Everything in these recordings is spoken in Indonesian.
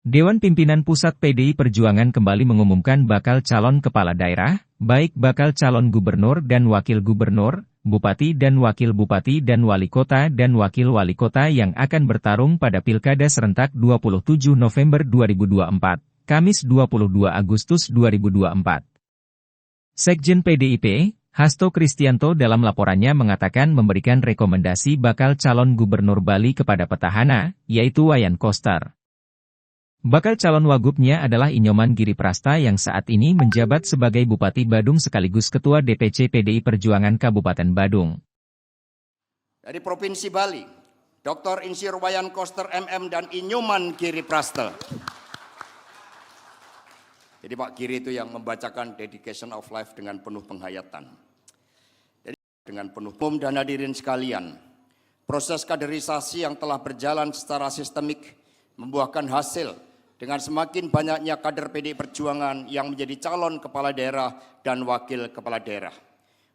Dewan Pimpinan Pusat PDI Perjuangan kembali mengumumkan bakal calon kepala daerah, baik bakal calon gubernur dan wakil gubernur, bupati dan wakil bupati dan wali kota yang akan bertarung pada Pilkada serentak 27 November 2024, Kamis 22 Agustus 2024. Sekjen PDIP, Hasto Kristianto dalam laporannya mengatakan memberikan rekomendasi bakal calon gubernur Bali kepada petahana, yaitu Wayan Koster. Bakal calon wagubnya adalah Inyoman Giriprasta yang saat ini menjabat sebagai Bupati Badung sekaligus Ketua DPC PDI Perjuangan Kabupaten Badung. Dari Provinsi Bali, Dr. Insinyur Wayan Koster MM dan Inyoman Giriprasta. Jadi Pak Giri itu yang membacakan Dedication of Life dengan penuh penghayatan. Jadi dengan penuh dan hadirin sekalian, proses kaderisasi yang telah berjalan secara sistemik membuahkan hasil dengan semakin banyaknya kader PDI Perjuangan yang menjadi calon kepala daerah dan wakil kepala daerah.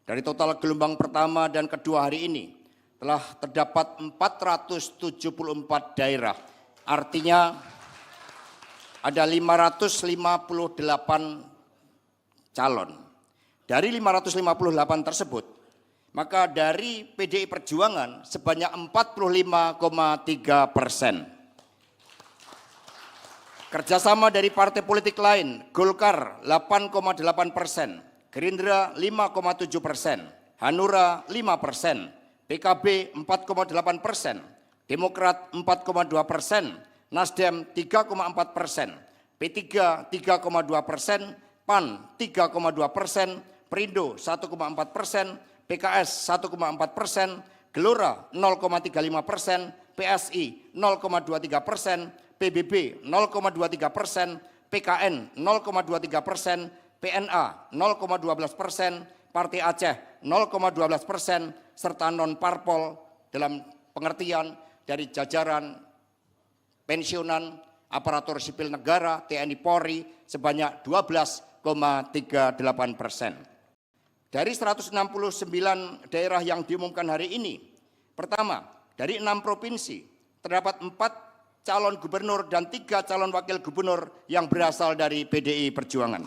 Dari total gelombang pertama dan kedua hari ini, telah terdapat 474 daerah. Artinya ada 558 calon. Dari 558 tersebut, maka dari PDI Perjuangan sebanyak 45,3%. Kerjasama dari partai politik lain, Golkar 8,8%, Gerindra 5,7%, Hanura 5%, PKB 4,8%, Demokrat 4,2%, Nasdem 3,4%, P3 3,2%, PAN 3,2%, Perindo 1,4%, PKS 1,4%, Gelora 0,35%, PSI 0,23%, PBB 0,23%, PKN 0,23%, PNA 0,12%, Partai Aceh 0,12%, serta non-parpol dalam pengertian dari jajaran pensiunan, aparatur sipil negara, TNI Polri sebanyak 12,38%. Dari 169 daerah yang diumumkan hari ini, pertama, dari 6 provinsi, terdapat 4 calon gubernur dan 3 calon wakil gubernur yang berasal dari PDI Perjuangan.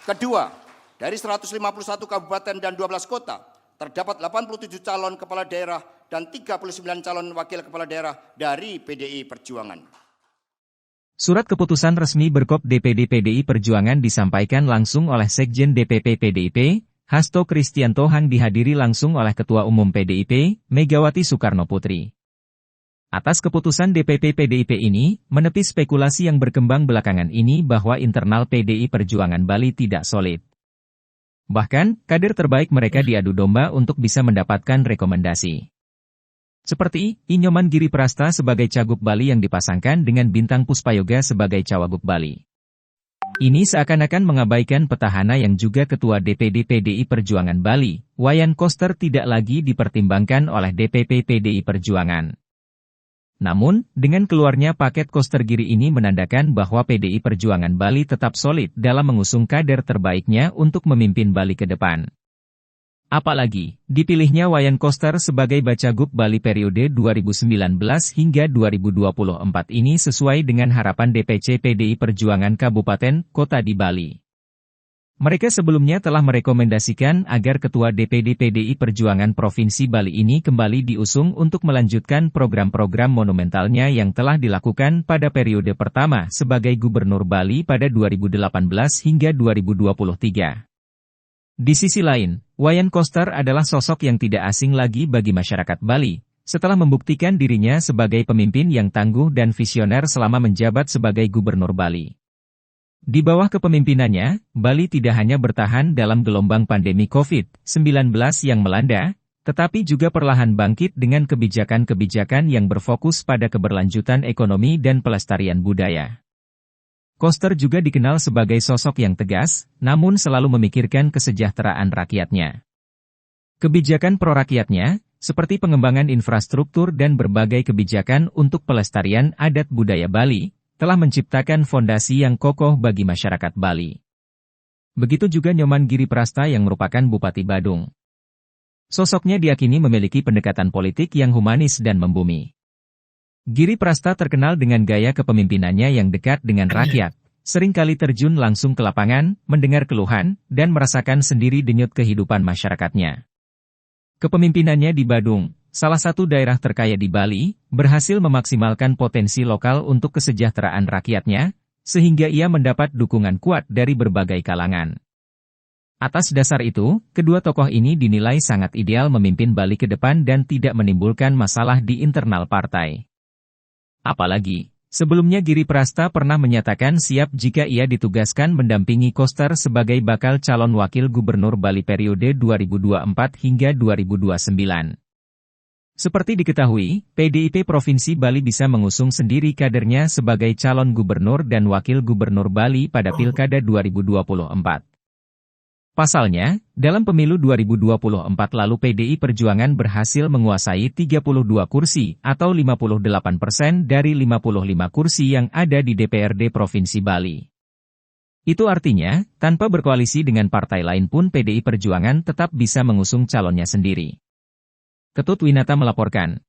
Kedua, dari 151 kabupaten dan 12 kota, terdapat 87 calon kepala daerah dan 39 calon wakil kepala daerah dari PDI Perjuangan. Surat keputusan resmi Berkop DPD PDI Perjuangan disampaikan langsung oleh Sekjen DPP PDIP, Hasto Kristianto yang dihadiri langsung oleh Ketua Umum PDIP, Megawati Soekarno Putri. Atas keputusan DPP PDIP ini, menepi spekulasi yang berkembang belakangan ini bahwa internal PDI Perjuangan Bali tidak solid. Bahkan, kader terbaik mereka diadu domba untuk bisa mendapatkan rekomendasi. Seperti, Inyoman Giriprasta sebagai Cagup Bali yang dipasangkan dengan Bintang Puspayoga sebagai Cawagup Bali. Ini seakan-akan mengabaikan petahana yang juga Ketua DPD PDI Perjuangan Bali, Wayan Koster tidak lagi dipertimbangkan oleh DPP PDI Perjuangan. Namun, dengan keluarnya paket Koster Giri ini menandakan bahwa PDI Perjuangan Bali tetap solid dalam mengusung kader terbaiknya untuk memimpin Bali ke depan. Apalagi, dipilihnya Wayan Koster sebagai Bacagup Bali periode 2019 hingga 2024 ini sesuai dengan harapan DPC PDI Perjuangan Kabupaten Kota di Bali. Mereka sebelumnya telah merekomendasikan agar Ketua DPD PDI Perjuangan Provinsi Bali ini kembali diusung untuk melanjutkan program-program monumentalnya yang telah dilakukan pada periode pertama sebagai Gubernur Bali pada 2018 hingga 2023. Di sisi lain, Wayan Koster adalah sosok yang tidak asing lagi bagi masyarakat Bali, setelah membuktikan dirinya sebagai pemimpin yang tangguh dan visioner selama menjabat sebagai Gubernur Bali. Di bawah kepemimpinannya, Bali tidak hanya bertahan dalam gelombang pandemi COVID-19 yang melanda, tetapi juga perlahan bangkit dengan kebijakan-kebijakan yang berfokus pada keberlanjutan ekonomi dan pelestarian budaya. Koster juga dikenal sebagai sosok yang tegas, namun selalu memikirkan kesejahteraan rakyatnya. Kebijakan pro-rakyatnya, seperti pengembangan infrastruktur dan berbagai kebijakan untuk pelestarian adat budaya Bali, telah menciptakan fondasi yang kokoh bagi masyarakat Bali. Begitu juga Nyoman Giriprasta yang merupakan Bupati Badung. Sosoknya diyakini memiliki pendekatan politik yang humanis dan membumi. Giri Prasta terkenal dengan gaya kepemimpinannya yang dekat dengan rakyat, seringkali terjun langsung ke lapangan, mendengar keluhan, dan merasakan sendiri denyut kehidupan masyarakatnya. Kepemimpinannya di Badung, salah satu daerah terkaya di Bali, berhasil memaksimalkan potensi lokal untuk kesejahteraan rakyatnya, sehingga ia mendapat dukungan kuat dari berbagai kalangan. Atas dasar itu, kedua tokoh ini dinilai sangat ideal memimpin Bali ke depan dan tidak menimbulkan masalah di internal partai. Apalagi, sebelumnya Giri Prasta pernah menyatakan siap jika ia ditugaskan mendampingi Koster sebagai bakal calon wakil gubernur Bali periode 2024 hingga 2029. Seperti diketahui, PDIP Provinsi Bali bisa mengusung sendiri kadernya sebagai calon gubernur dan wakil gubernur Bali pada Pilkada 2024. Pasalnya, dalam pemilu 2024 lalu PDI Perjuangan berhasil menguasai 32 kursi atau 58% dari 55 kursi yang ada di DPRD Provinsi Bali. Itu artinya, tanpa berkoalisi dengan partai lain pun PDI Perjuangan tetap bisa mengusung calonnya sendiri. Ketut Winata melaporkan.